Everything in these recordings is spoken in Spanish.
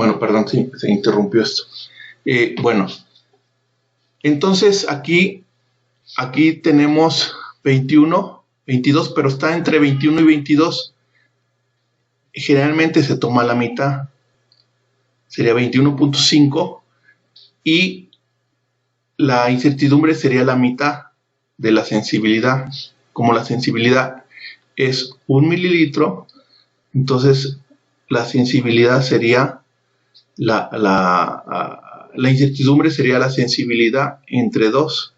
Bueno, perdón, sí, se interrumpió esto. Bueno, entonces aquí tenemos 21, 22, pero está entre 21 y 22. Generalmente se toma la mitad, sería 21.5, y la incertidumbre sería la mitad de la sensibilidad. Como la sensibilidad es 1 mililitro, entonces la sensibilidad sería la incertidumbre sería la sensibilidad entre 2,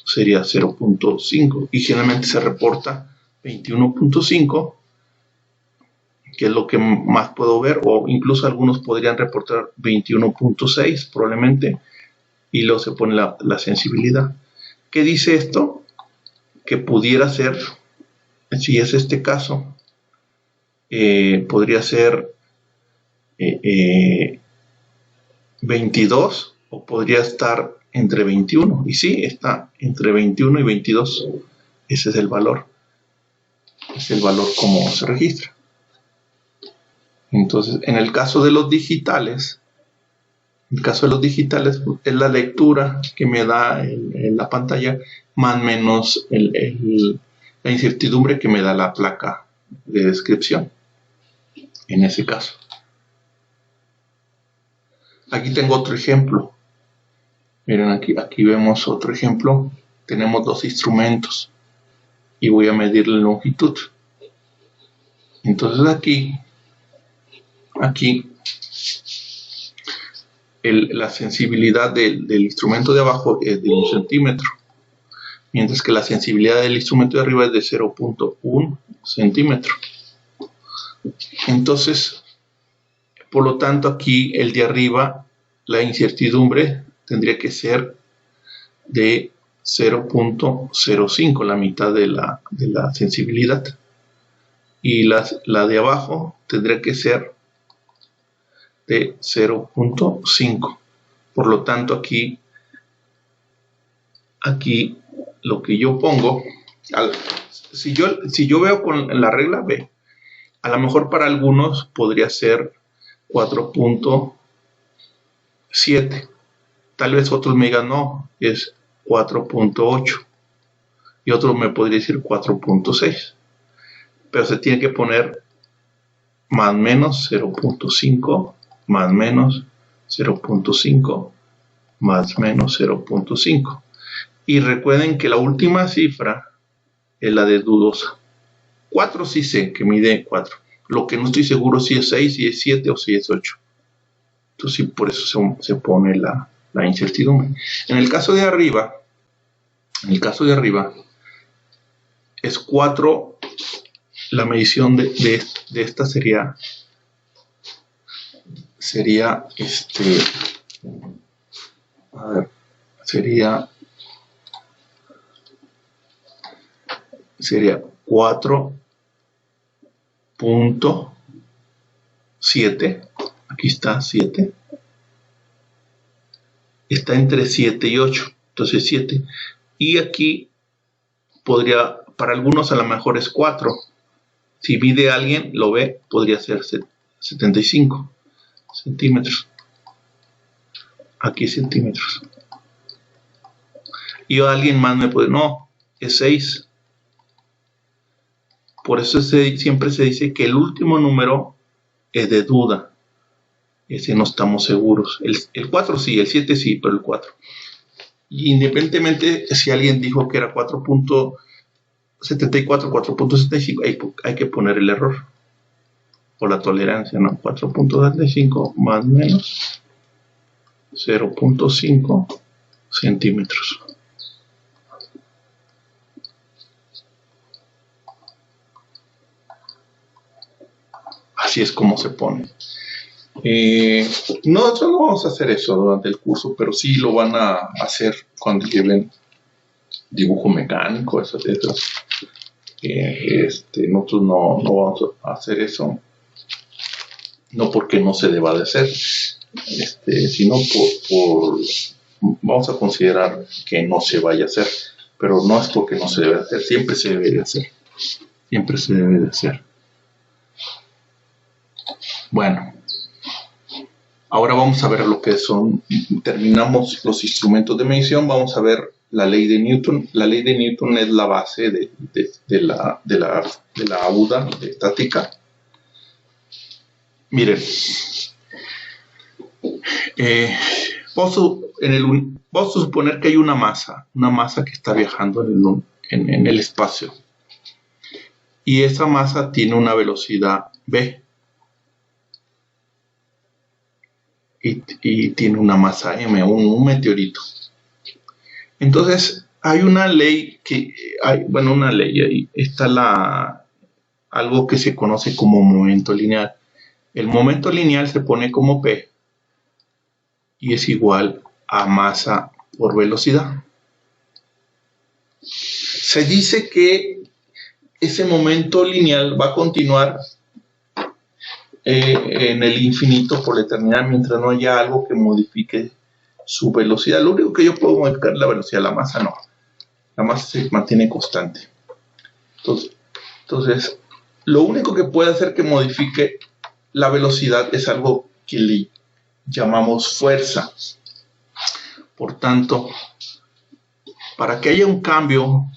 sería 0.5, y generalmente se reporta 21.5, que es lo que más puedo ver, o incluso algunos podrían reportar 21.6 probablemente, y luego se pone la sensibilidad. ¿Qué dice esto? Que pudiera ser, si es este caso, podría ser 22, o podría estar entre 21, y sí, está entre 21 y 22. Ese es el valor, como se registra. Entonces, en el caso de los digitales, es la lectura que me da en la pantalla, más menos la incertidumbre que me da la placa de descripción, en ese caso. Aquí tengo otro ejemplo. Miren, aquí vemos otro ejemplo. Tenemos dos instrumentos y voy a medir la longitud. Entonces aquí la sensibilidad del instrumento de abajo es de 1 centímetro, mientras que la sensibilidad del instrumento de arriba es de 0.1 centímetro. Entonces, por lo tanto, aquí el de arriba, la incertidumbre tendría que ser de 0.05, la mitad de la sensibilidad. Y la de abajo tendría que ser de 0.5. Por lo tanto, aquí lo que yo pongo, si yo veo con la regla B, a lo mejor para algunos podría ser 4.7. Tal vez otros me digan no, es 4.8. Y otro me podría decir 4.6. Pero se tiene que poner más menos 0.5, más menos 0.5, más menos 0.5. Y recuerden que la última cifra es la de dudosa. 4 sí sé que mide 4. Lo que no estoy seguro si es 6, si es 7 o si es 8. Entonces por eso se pone la incertidumbre. En el caso de arriba, es 4. La medición de esta sería sería 4.7. Aquí está 7. Está entre 7 y 8. Entonces 7. Y aquí podría, para algunos a lo mejor es 4. Si mide alguien, lo ve, podría ser 75 centímetros. Aquí centímetros. Y alguien más me puede, no, es 6. Por eso siempre se dice que el último número es de duda. Ese no estamos seguros. El 4 sí, el 7 sí, pero el 4. Y independientemente si alguien dijo que era 4.74, 4.75, hay que poner el error. O la tolerancia, ¿no? 4.75 más menos 0.5 centímetros. Así es como se pone. Nosotros no vamos a hacer eso durante el curso, pero sí lo van a hacer cuando lleven dibujo mecánico, esas letras. Nosotros no vamos a hacer eso, no porque no se deba de hacer, sino vamos a considerar que no se vaya a hacer, pero no es porque no se debe hacer, siempre se debe de hacer, siempre se debe de hacer. Bueno, ahora vamos a ver lo que son, terminamos los instrumentos de medición, vamos a ver la ley de Newton. La ley de Newton es la base de la auda de estática. Miren, vamos a suponer que hay una masa que está viajando en el espacio. Y esa masa tiene una velocidad v. Y tiene una masa m, un meteorito. Entonces, hay una ley una ley ahí. Está algo que se conoce como momento lineal. El momento lineal se pone como P y es igual a masa por velocidad. Se dice que ese momento lineal va a continuar en el infinito por la eternidad mientras no haya algo que modifique su velocidad. Lo único que yo puedo modificar es la velocidad, la masa no. La masa se mantiene constante. Entonces, lo único que puede hacer que modifique la velocidad es algo que le llamamos fuerza. Por tanto, para que haya un cambio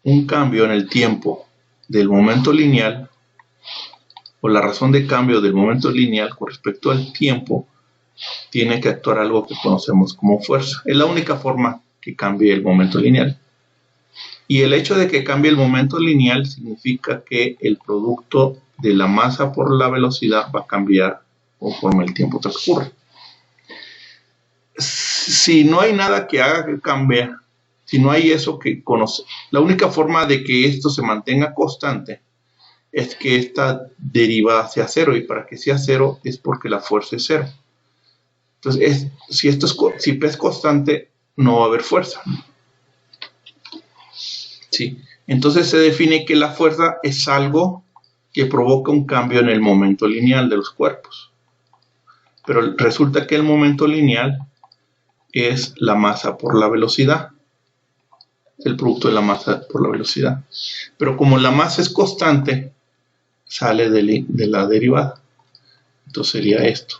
en el tiempo del momento lineal, o la razón de cambio del momento lineal con respecto al tiempo, tiene que actuar algo que conocemos como fuerza. Es la única forma que cambie el momento lineal. Y el hecho de que cambie el momento lineal significa que el producto de la masa por la velocidad va a cambiar conforme el tiempo transcurre. Si no hay nada que haga que cambie, si no hay eso que conoce, la única forma de que esto se mantenga constante es que esta derivada sea cero, y para que sea cero es porque la fuerza es cero. Entonces, si P es constante, no va a haber fuerza. ¿Sí? Entonces se define que la fuerza es algo que provoca un cambio en el momento lineal de los cuerpos. Pero resulta que el momento lineal es la masa por la velocidad. Es el producto de la masa por la velocidad. Pero como la masa es constante, sale de la derivada. Entonces sería esto.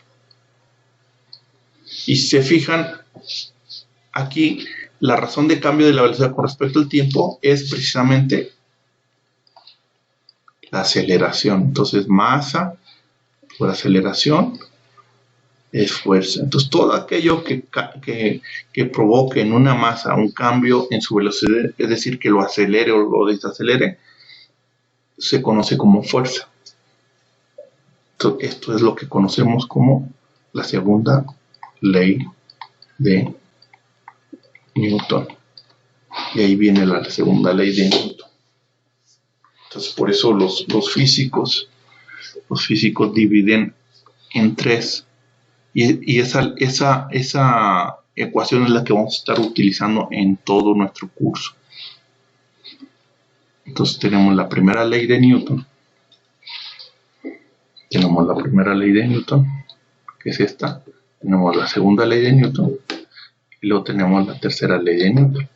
Y si se fijan, aquí la razón de cambio de la velocidad con respecto al tiempo es precisamente la aceleración. Entonces masa por aceleración es fuerza. Entonces todo aquello que provoque en una masa un cambio en su velocidad, es decir, que lo acelere o lo desacelere, se conoce como fuerza. Entonces, esto es lo que conocemos como la segunda ley de Newton. Y ahí viene la segunda ley de Newton. Entonces, por eso los físicos dividen en tres. Y esa ecuación es la que vamos a estar utilizando en todo nuestro curso. Entonces tenemos la primera ley de Newton. Tenemos la primera ley de Newton, que es esta. Tenemos la segunda ley de Newton. Y luego tenemos la tercera ley de Newton.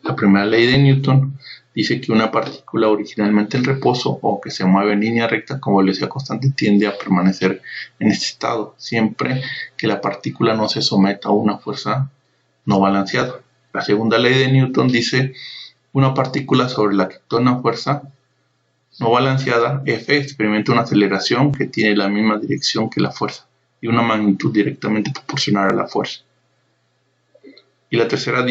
La primera ley de Newton dice que una partícula originalmente en reposo o que se mueve en línea recta con velocidad constante tiende a permanecer en este estado, siempre que la partícula no se someta a una fuerza no balanceada. La segunda ley de Newton dice una partícula sobre la que actúa una fuerza no balanceada, F, experimenta una aceleración que tiene la misma dirección que la fuerza y una magnitud directamente proporcional a la fuerza. Y la tercera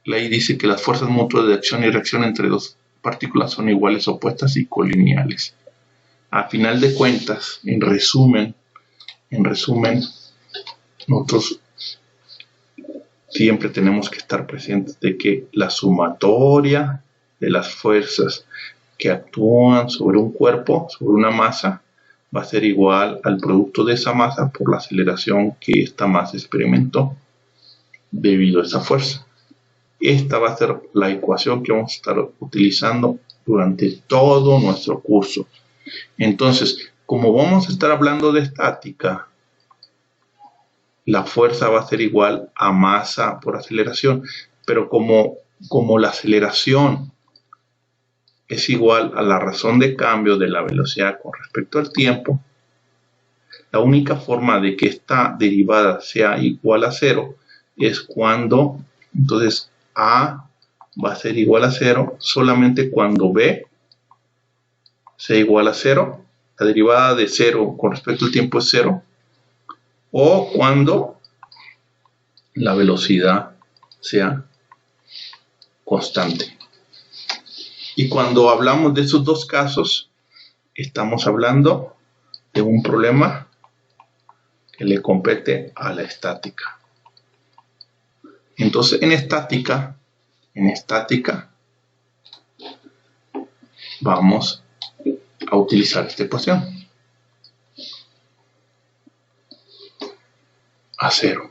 ley dice que las fuerzas mutuas de acción y reacción entre dos partículas son iguales, opuestas y colineales. A final de cuentas, en resumen, nosotros siempre tenemos que estar presentes de que la sumatoria de las fuerzas que actúan sobre un cuerpo, sobre una masa, va a ser igual al producto de esa masa por la aceleración que esta masa experimentó debido a esa fuerza. Esta va a ser la ecuación que vamos a estar utilizando durante todo nuestro curso. Entonces, como vamos a estar hablando de estática, la fuerza va a ser igual a masa por aceleración, pero como la aceleración es igual a la razón de cambio de la velocidad con respecto al tiempo, La única forma de que esta derivada sea igual a 0 es cuando, entonces, A va a ser igual a 0 solamente cuando B sea igual a 0. La derivada de 0 con respecto al tiempo es 0. O cuando la velocidad sea constante. Y cuando hablamos de esos dos casos, estamos hablando de un problema que le compete a la estática. Entonces, en estática, vamos a utilizar esta ecuación. A 0.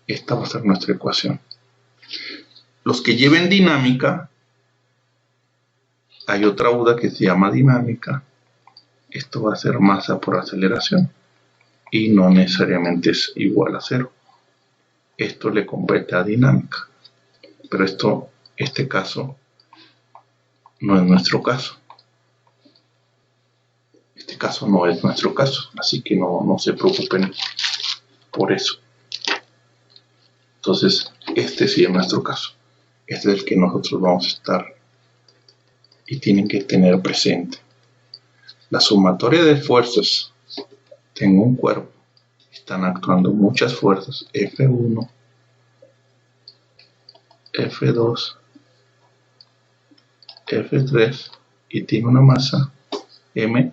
Esta va a ser nuestra ecuación. Los que lleven dinámica, hay otra UDA que se llama dinámica. Esto va a ser masa por aceleración y no necesariamente es igual a 0. Esto le compete a dinámica, pero este caso no es nuestro caso. Este caso no es nuestro caso, así que no se preocupen por eso. Entonces, este sí es nuestro caso. Este es el que nosotros vamos a estar y tienen que tener presente. La sumatoria de fuerzas. Tengo un cuerpo. Están actuando muchas fuerzas. F1, F2, F3 y tiene una masa M.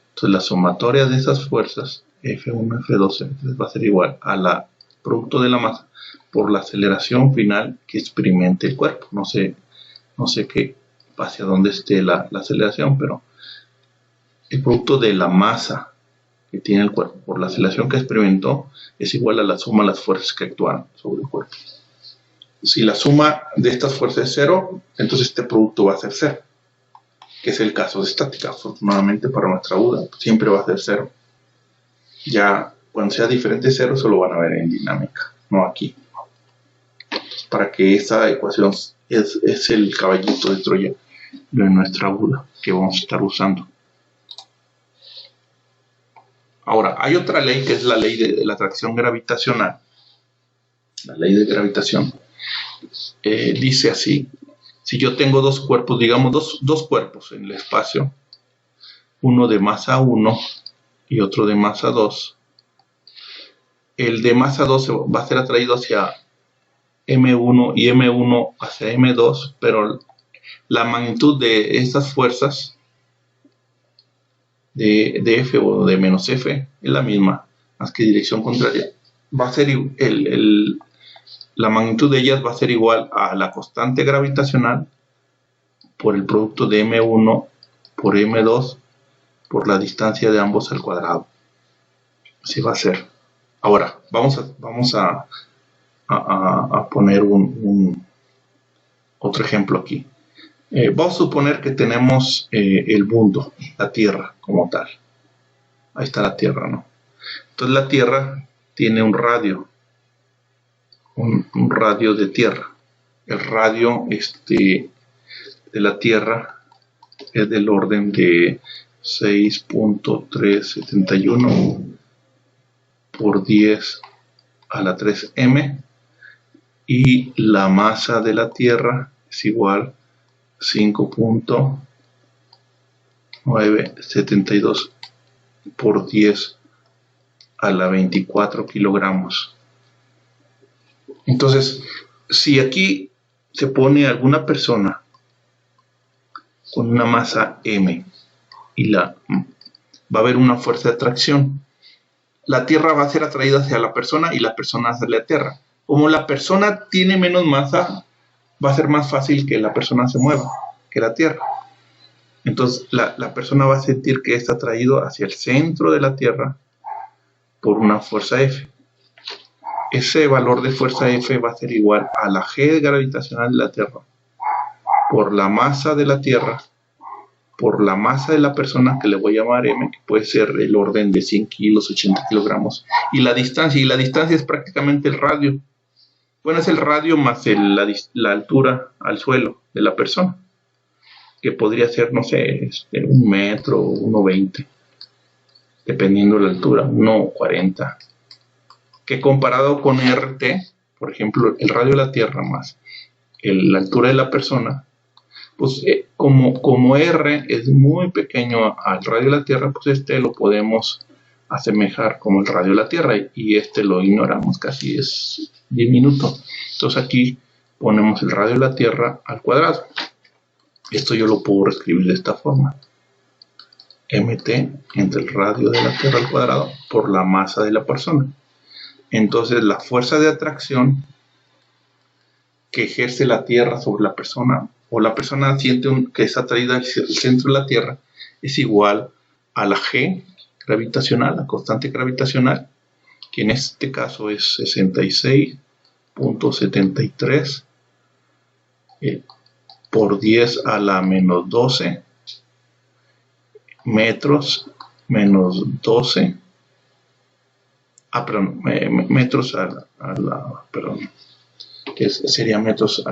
Entonces la sumatoria de esas fuerzas F1, F2, F3 va a ser igual a la producto de la masa por la aceleración final que experimente el cuerpo. No sé qué hacia dónde esté la aceleración, pero el producto de la masa que tiene el cuerpo por la aceleración que experimentó es igual a la suma de las fuerzas que actúan sobre el cuerpo. Si la suma de estas fuerzas es 0, entonces este producto va a ser 0, que es el caso de estática. Afortunadamente para nuestra UDA siempre va a ser 0. Ya cuando sea diferente 0 solo van a ver en dinámica, no aquí. Para que esa ecuación es el caballito de Troya de nuestra UDA que vamos a estar usando. Ahora, hay otra ley que es la ley de la atracción gravitacional. La ley de gravitación dice así: si yo tengo dos cuerpos, digamos dos cuerpos en el espacio, uno de masa 1 y otro de masa 2, el de masa 2 va a ser atraído hacia M1 y M1 hacia M2, pero la magnitud de estas fuerzas de F o de menos F es la misma, más que dirección contraria. Va a ser la magnitud de ellas va a ser igual a la constante gravitacional por el producto de M1 por M2 por la distancia de ambos al cuadrado. Así va a ser. Ahora, vamos a poner otro ejemplo aquí. Vamos a suponer que tenemos el mundo, la Tierra como tal. Ahí está la Tierra, ¿no? Entonces la Tierra tiene un radio, un radio de Tierra. El radio de la Tierra es del orden de 6.371 por 10 a la 3m y la masa de la Tierra es igual 5.972 por 10 a la 24 kilogramos. Entonces, si aquí se pone alguna persona con una masa m y va a haber una fuerza de atracción, la Tierra va a ser atraída hacia la persona y la persona hacia la Tierra. Como la persona tiene menos masa, va a ser más fácil que la persona se mueva que la Tierra. Entonces la persona va a sentir que está atraído hacia el centro de la Tierra por una fuerza F. Ese valor de fuerza F va a ser igual a la G gravitacional de la Tierra por la masa de la Tierra por la masa de la persona, que le voy a llamar m, que puede ser el orden de 100 kilos, 80 kilogramos, y la distancia es prácticamente el radio. Bueno, es el radio más la altura al suelo de la persona, que podría ser, no sé, 1 metro, 1,20. dependiendo de la altura, 1,40. Que comparado con RT, por ejemplo, el radio de la Tierra más la altura de la persona, pues como R es muy pequeño al radio de la Tierra, pues lo podemos asemejar como el radio de la Tierra y lo ignoramos, casi es diminuto. Entonces aquí ponemos el radio de la Tierra al cuadrado. Esto yo lo puedo reescribir de esta forma: mt entre el radio de la Tierra al cuadrado por la masa de la persona. Entonces la fuerza de atracción que ejerce la Tierra sobre la persona, o la persona siente que es atraída hacia el centro de la Tierra, es igual a la G gravitacional, la constante gravitacional, que en este caso es 66.73 por 10 a la menos 12 metros menos 12, metros perdón, que sería metros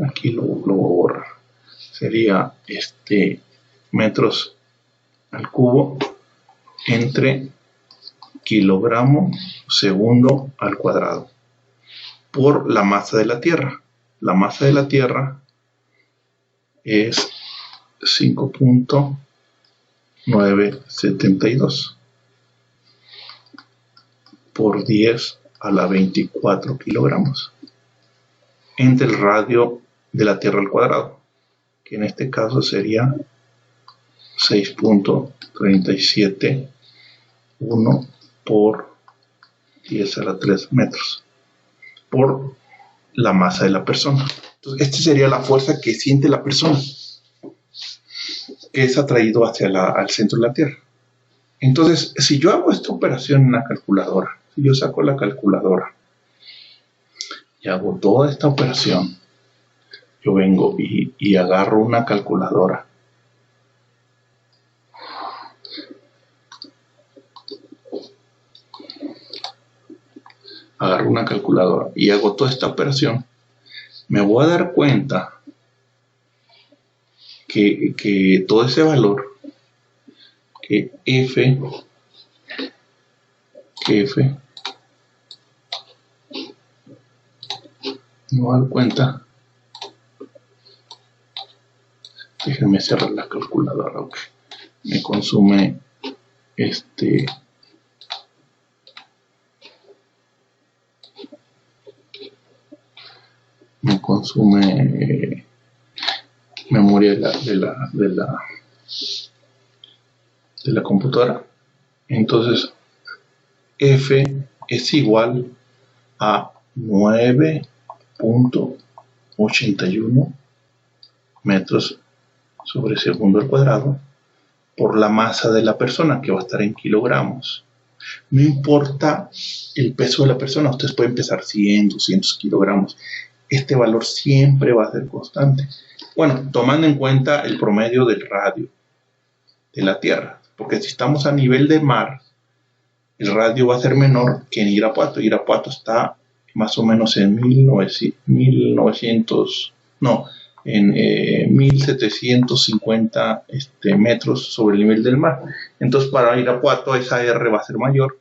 aquí lo voy a borrar, sería metros al cubo entre kilogramo segundo al cuadrado por la masa de la Tierra. La masa de la Tierra es 5.972 por 10 a la 24 kilogramos entre el radio de la Tierra al cuadrado, que en este caso sería 6.371 por 10 a la 3 metros por la masa de la persona. Entonces, esta sería la fuerza que siente la persona que es atraído hacia al centro de la Tierra. Entonces, si yo hago esta operación en la calculadora, si yo saco la calculadora y hago toda esta operación, yo vengo y agarro una calculadora. Agarro una calculadora y hago toda esta operación, me voy a dar cuenta que todo ese valor, que F, me voy a dar cuenta, déjenme cerrar la calculadora, okay. Me consume memoria de la computadora. Entonces F es igual a 9.81 metros sobre segundo al cuadrado por la masa de la persona, que va a estar en kilogramos. No importa el peso de la persona, ustedes pueden pesar 100, 200 kilogramos. Este valor siempre va a ser constante. Bueno, tomando en cuenta el promedio del radio de la Tierra, porque si estamos a nivel de mar, el radio va a ser menor que en Irapuato. Irapuato está más o menos en 1750 metros sobre el nivel del mar. Entonces para Irapuato esa R va a ser mayor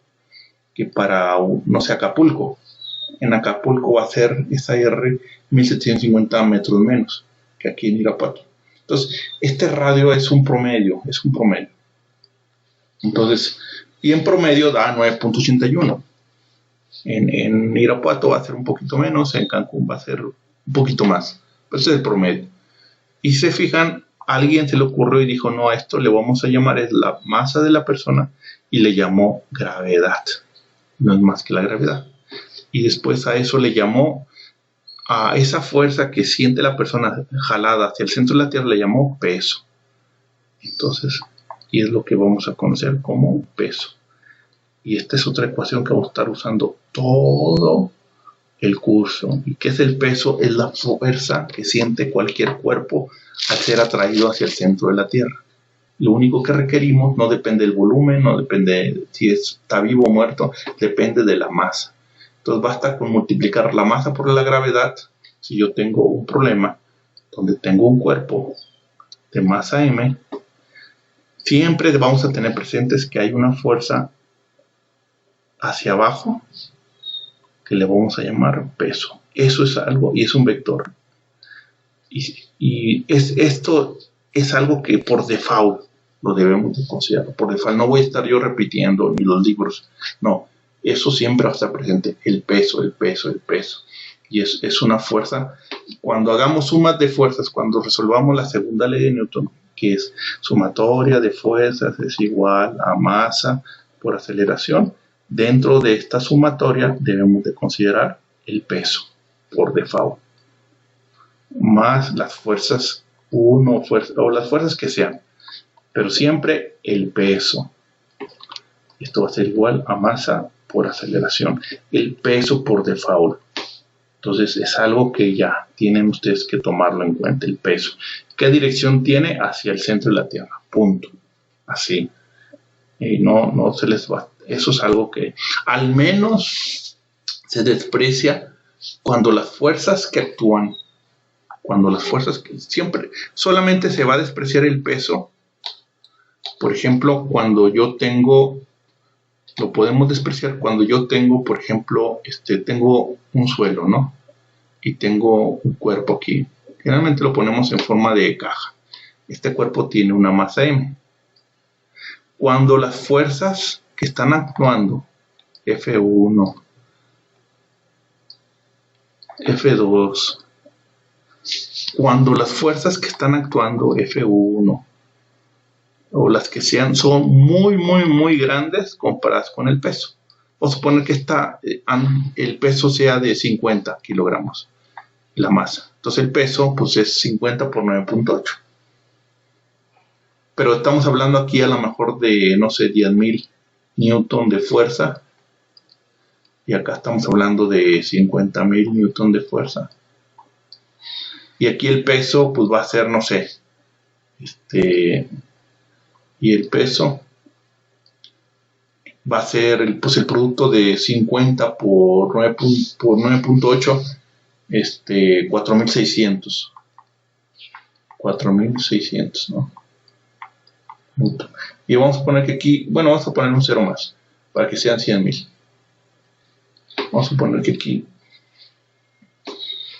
que para, no sé, Acapulco. En Acapulco va a ser esa R 1750 metros menos que aquí en Irapuato. Entonces este radio es un promedio, Entonces, y en promedio da 9.81. En Irapuato va a ser un poquito menos, en Cancún va a ser un poquito más. Ese es el promedio. Y se fijan, a alguien se le ocurrió y dijo, no, a esto le vamos a llamar es la masa de la persona, y le llamó gravedad. No es más que la gravedad. Y después a eso le llamó, a esa fuerza que siente la persona jalada hacia el centro de la Tierra, le llamó peso. Entonces, y es lo que vamos a conocer como peso. Y esta es otra ecuación que vamos a estar usando todo el curso. ¿Y qué es el peso? Es la fuerza que siente cualquier cuerpo al ser atraído hacia el centro de la Tierra. Lo único que requerimos no depende del volumen, no depende si está vivo o muerto, depende de la masa. Entonces basta con multiplicar la masa por la gravedad. Si yo tengo un problema donde tengo un cuerpo de masa m, siempre vamos a tener presentes que hay una fuerza hacia abajo que le vamos a llamar peso. Eso es algo y es un vector. Esto es algo que por default lo debemos de considerar. Por default no voy a estar yo repitiendo ni los libros. No, eso siempre va a estar presente. El peso, el peso, el peso. Y es una fuerza. Cuando hagamos sumas de fuerzas, cuando resolvamos la segunda ley de Newton, que es sumatoria de fuerzas es igual a masa por aceleración, dentro de esta sumatoria debemos de considerar el peso por default, más las fuerzas 1 o las fuerzas que sean, pero siempre el peso. Esto va a ser igual a masa por aceleración, el peso por default. Entonces es algo que ya tienen ustedes que tomarlo en cuenta, el peso. ¿Qué dirección tiene? Hacia el centro de la Tierra, punto. Así. Y no se les va. Eso es algo que al menos se desprecia cuando las fuerzas que actúan, cuando las fuerzas que siempre, solamente se va a despreciar el peso. Por ejemplo, cuando yo tengo, lo podemos despreciar cuando yo tengo, por ejemplo, tengo un suelo, ¿no? Y tengo un cuerpo aquí. Generalmente lo ponemos en forma de caja. Este cuerpo tiene una masa m. Cuando las fuerzas que están actuando, F1, F2, cuando las fuerzas que están actuando, F1, o las que sean, son muy grandes comparadas con el peso. Vamos a suponer que el peso sea de 50 kilogramos, la masa. Entonces el peso pues es 50 por 9.8. Pero estamos hablando aquí a lo mejor de, no sé, 10.000 newton de fuerza. Y acá estamos hablando de 50.000 newton de fuerza. Y aquí el peso pues va a ser, no sé, y el peso va a ser el producto de 50 por 9.8, 4.600. 4.600, ¿no? Y vamos a poner que aquí, bueno, vamos a poner un cero más, para que sean 100.000. Vamos a poner que aquí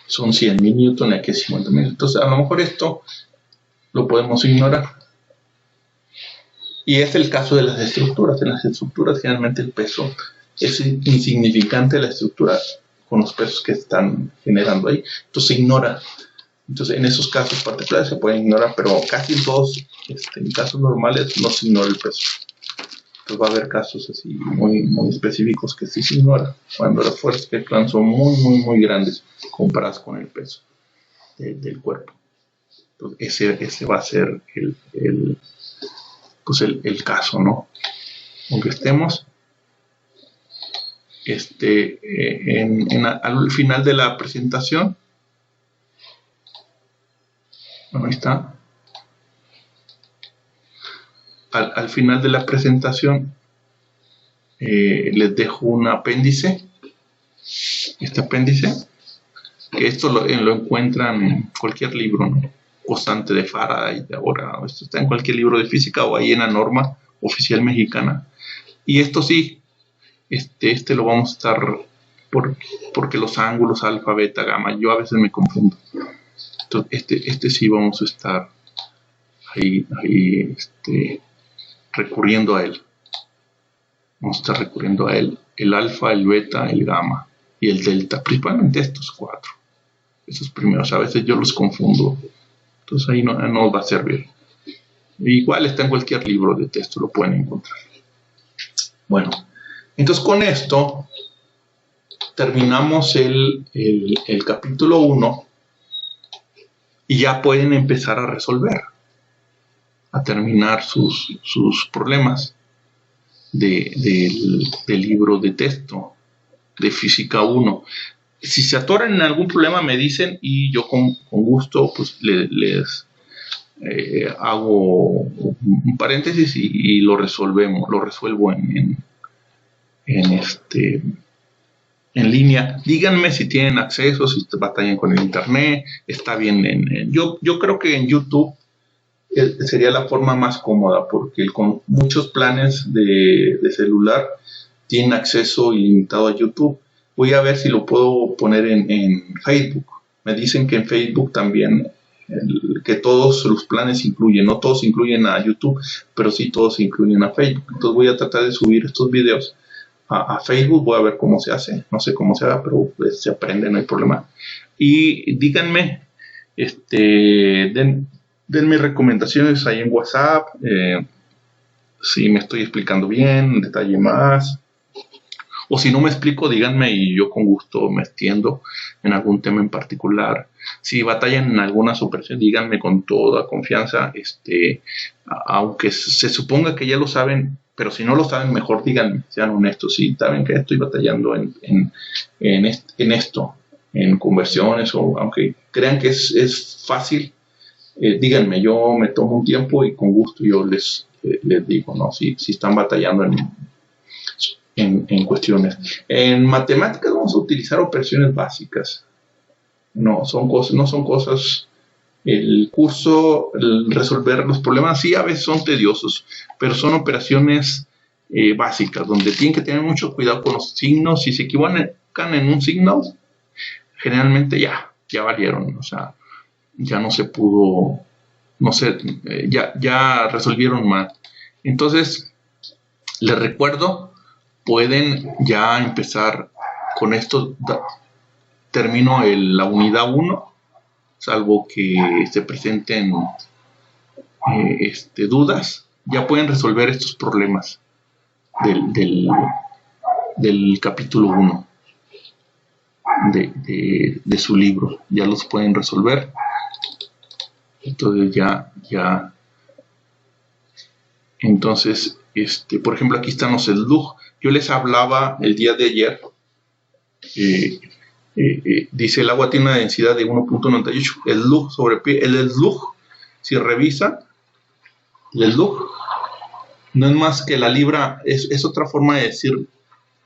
son 100.000 newton y aquí es 50.000. Entonces, a lo mejor esto lo podemos ignorar. Y es el caso de las estructuras. En las estructuras generalmente el peso es insignificante, la estructura con los pesos que están generando ahí. Entonces se ignora. Entonces en esos casos particulares se pueden ignorar, pero casi en todos, en casos normales no se ignora el peso. Entonces va a haber casos así muy específicos que sí se ignora, cuando las fuerzas que actúan son muy grandes comparadas con el peso del cuerpo. Entonces ese va a ser el caso, ¿no? Aunque estemos al final de la presentación, bueno, ahí está, al final de la presentación les dejo un apéndice, este apéndice, que esto lo encuentran en cualquier libro, ¿no? Constante de Faraday, de ahora, esto está en cualquier libro de física o ahí en la norma oficial mexicana. Y esto sí, lo vamos a estar, porque los ángulos alfa, beta, gamma, yo a veces me confundo. Entonces, sí vamos a estar ahí recurriendo a él. Vamos a estar recurriendo a él, el alfa, el beta, el gamma y el delta, principalmente estos cuatro. Esos primeros, a veces yo los confundo. Entonces ahí no va a servir. Igual está en cualquier libro de texto, lo pueden encontrar. Bueno, entonces con esto terminamos el capítulo 1 y ya pueden empezar a resolver, a terminar sus problemas del libro de texto de Física 1. Si se atoran en algún problema me dicen y yo con gusto pues les hago un paréntesis y lo resuelvo en línea. Díganme si tienen acceso, si batallan con el internet, está bien. Yo creo que en YouTube sería la forma más cómoda, porque con muchos planes de celular tienen acceso ilimitado a YouTube. Voy a ver si lo puedo poner en Facebook. Me dicen que en Facebook también, que todos los planes incluyen, no todos incluyen a YouTube, pero sí todos incluyen a Facebook. Entonces voy a tratar de subir estos videos a Facebook, voy a ver cómo se hace, no sé cómo se haga, pero pues, se aprende, no hay problema. Y díganme, denme recomendaciones ahí en WhatsApp, si me estoy explicando bien, en detalle más, o si no me explico, díganme y yo con gusto me extiendo en algún tema en particular. Si batallan en algunas operaciones, díganme con toda confianza, aunque se suponga que ya lo saben, pero si no lo saben, mejor díganme, sean honestos. Si saben que estoy batallando en esto, en conversiones, o aunque crean que es fácil, díganme, yo me tomo un tiempo y con gusto yo les digo, ¿no? Si están batallando en cuestiones. En matemáticas vamos a utilizar operaciones básicas. No son cosas. El curso, el resolver los problemas, sí, a veces son tediosos, pero son operaciones básicas, donde tienen que tener mucho cuidado con los signos. Si se equivocan en un signo, generalmente ya valieron, o sea, ya no se pudo, no sé, ya resolvieron mal. Entonces, les recuerdo, pueden ya empezar con esto. Termino la unidad 1, salvo que se presenten dudas, ya pueden resolver estos problemas del capítulo 1 de su libro, ya los pueden resolver. Entonces entonces, por ejemplo, aquí están los SLUG. Yo les hablaba el día de ayer, dice el agua tiene una densidad de 1.98, el SLUG sobre pie, el SLUG, si revisa, el SLUG no es más que la libra, es otra forma de decir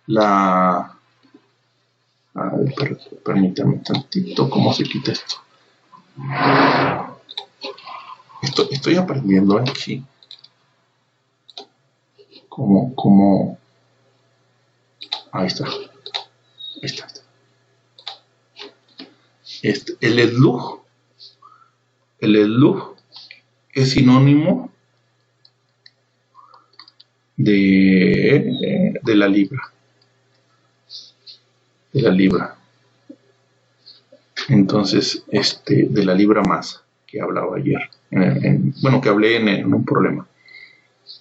la... A ver, permítanme tantito, ¿cómo se quita esto? Estoy aprendiendo aquí. Como... Ahí está. El SLUG es sinónimo de la libra. De la libra. Entonces, de la libra masa que hablaba ayer. Que hablé en un problema.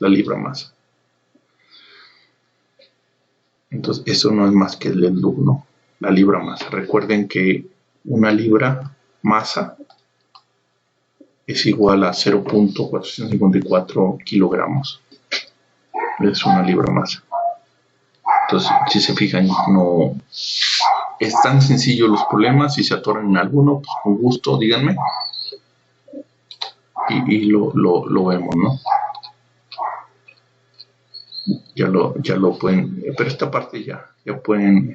La libra masa. Entonces, eso no es más que el SLUG, ¿no? La libra masa. Recuerden que una libra masa es igual a 0.454 kilogramos. Es una libra masa. Entonces, si se fijan, no es tan sencillo los problemas. Si se atoran en alguno, pues con gusto díganme y lo vemos, ¿no? Ya lo pueden, pero esta parte ya pueden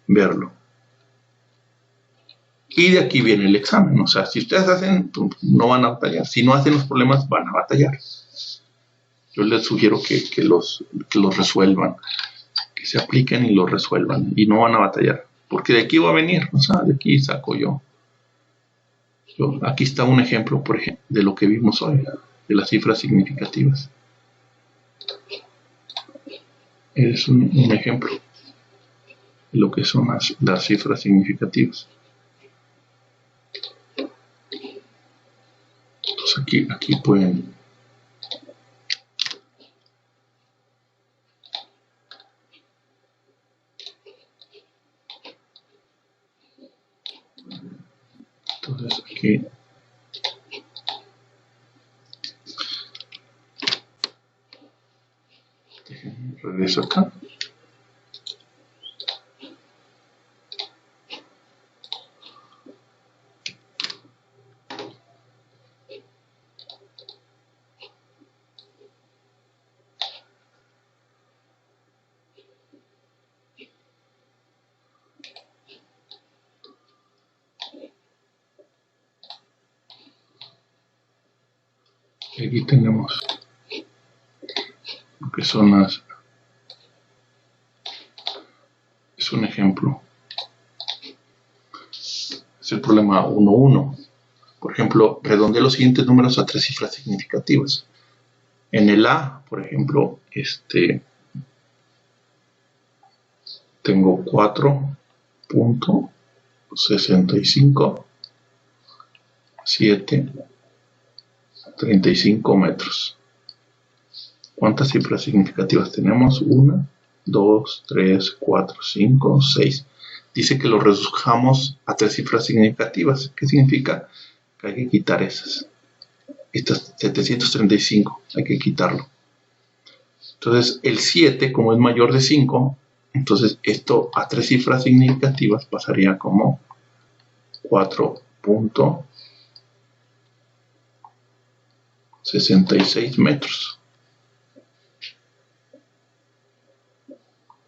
verlo. Y de aquí viene el examen. O sea, si ustedes hacen, pues no van a batallar. Si no hacen los problemas, van a batallar. Yo les sugiero que los resuelvan, que se apliquen y los resuelvan, y no van a batallar, porque de aquí va a venir, o sea, de aquí saco yo. Aquí está un ejemplo, por ejemplo, de lo que vimos hoy, de las cifras significativas. Es un ejemplo de lo que son las cifras significativas. Entonces aquí pueden... Entonces aquí... Regreso acá. Y aquí tenemos lo que son las... Es un ejemplo. Es el problema 1.1. Por ejemplo, redondea los siguientes números a 3 cifras significativas. En el A, por ejemplo, tengo 4.65, 7.35 metros. ¿Cuántas cifras significativas tenemos? 1, 2, 3, 4, 5, 6. Dice que lo reduzcamos a 3 cifras significativas. ¿Qué significa? Que hay que quitar esas. Estas 735, hay que quitarlo. Entonces, el 7, como es mayor de 5, entonces esto a 3 cifras significativas pasaría como 4.66 metros.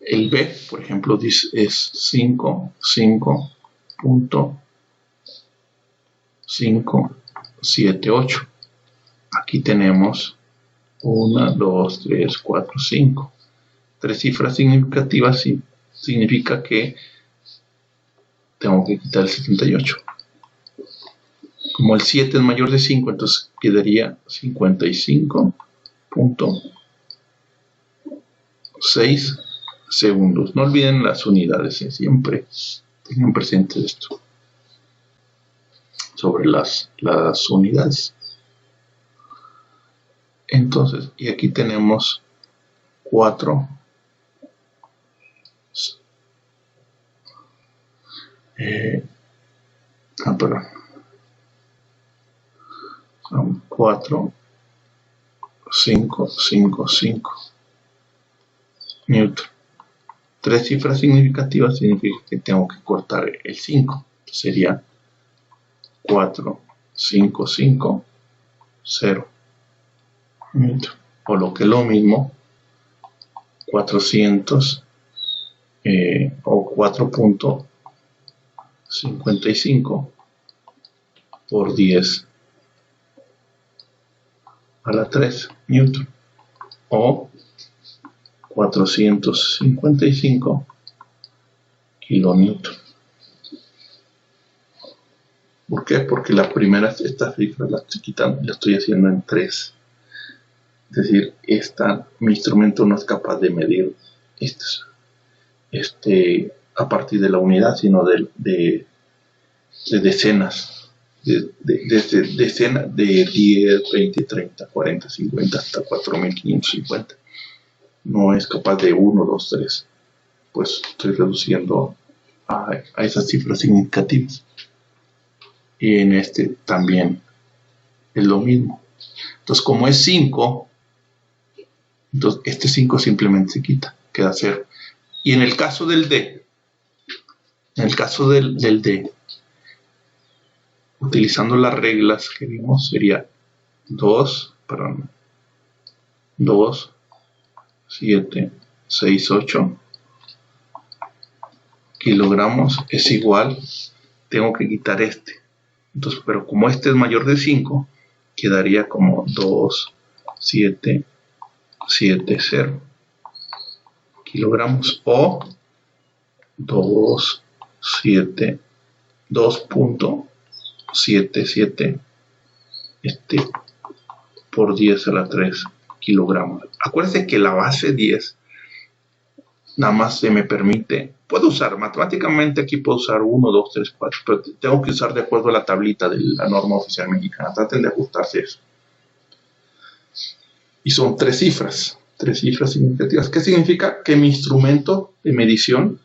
El B, por ejemplo, es 5.578. Aquí tenemos 1, 2, 3, 4, 5. 3 cifras significativas significa que tengo que quitar el 78. Como el 7 es mayor de 5, entonces quedaría 55.6 segundos. No olviden las unidades, siempre tengan presente esto sobre las unidades. Entonces, y aquí tenemos 4 perdón, son 4, 5, 5, 5 newton. 3 cifras significativas significa que tengo que cortar el 5. Sería 4, 5, 5, 0 newton. O lo que es lo mismo, 400 o 4.55 por 10 a la 3 newton, o 455 kilonewton. ¿Por qué? Porque la primera, esta cifra la estoy quitando, la estoy haciendo en 3. Es decir, mi instrumento no es capaz de medir a partir de la unidad, sino de decenas, de decenas de 10, 20, 30, 40, 50, hasta 4.550. No es capaz de 1, 2, 3. Pues estoy reduciendo a esas cifras significativas. Y en este también es lo mismo. Entonces, como es 5, entonces este 5 simplemente se quita, queda 0. Y en el caso del D, utilizando las reglas que vimos, sería 2, 7, 6, 8 kilogramos es igual, tengo que quitar este. Entonces, pero como este es mayor de 5, quedaría como 2, 7, 7, 0 kilogramos, o 2.77 por 10 a la 3 kilogramos. Acuérdense que la base 10 nada más se me permite, puedo usar matemáticamente, aquí puedo usar 1, 2, 3, 4, pero tengo que usar de acuerdo a la tablita de la norma oficial mexicana. Traten de ajustarse eso. Y son 3 cifras significativas. ¿Qué significa? Que mi instrumento de medición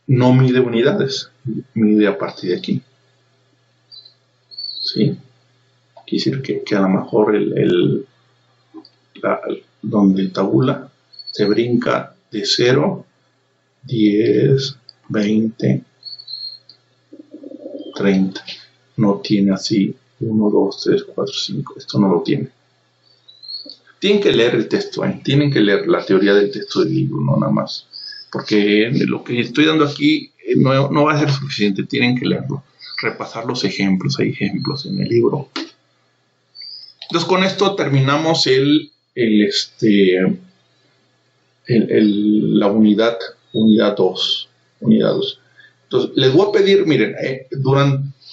no mide unidades, mide a partir de aquí. ¿Sí? Quiere decir que a lo mejor donde tabula se brinca de 0, 10, 20, 30. No tiene así 1, 2, 3, 4, 5. Esto no lo tiene. Tienen que leer el texto, tienen que leer la teoría del texto del libro, no nada más. Porque lo que estoy dando aquí no va a ser suficiente, tienen que leerlo. Repasar los ejemplos, hay ejemplos en el libro. Entonces con esto terminamos la unidad 2. Entonces les voy a pedir, miren,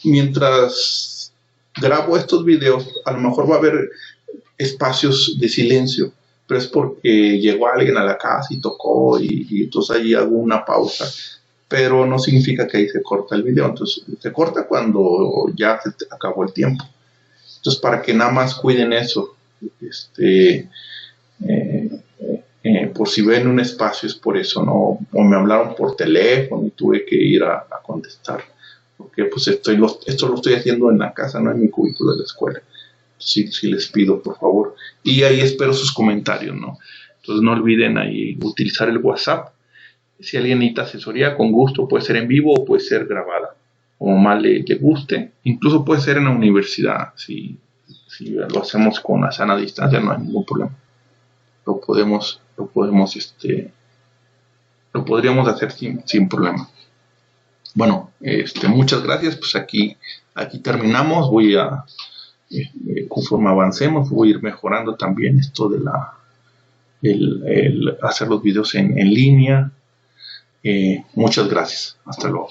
mientras grabo estos videos, a lo mejor va a haber espacios de silencio, pero es porque llegó alguien a la casa y tocó y entonces allí hago una pausa, pero no significa que ahí se corta el video. Entonces se corta cuando ya se acabó el tiempo. Entonces, para que nada más cuiden eso, por si ven un espacio es por eso, ¿no? O me hablaron por teléfono y tuve que ir a contestar, porque pues esto lo estoy haciendo en la casa, no en mi cubículo de la escuela. Sí les pido, por favor. Y ahí espero sus comentarios, ¿no? Entonces no olviden ahí utilizar el WhatsApp. Si alguien necesita asesoría, con gusto, puede ser en vivo o puede ser grabada, como más le guste. Incluso puede ser en la universidad, si lo hacemos con la sana distancia, no hay ningún problema. Lo podríamos hacer sin problema. Bueno, muchas gracias. Pues aquí terminamos. Voy a, conforme avancemos, voy a ir mejorando también esto de el hacer los videos en línea. Muchas gracias. Hasta luego.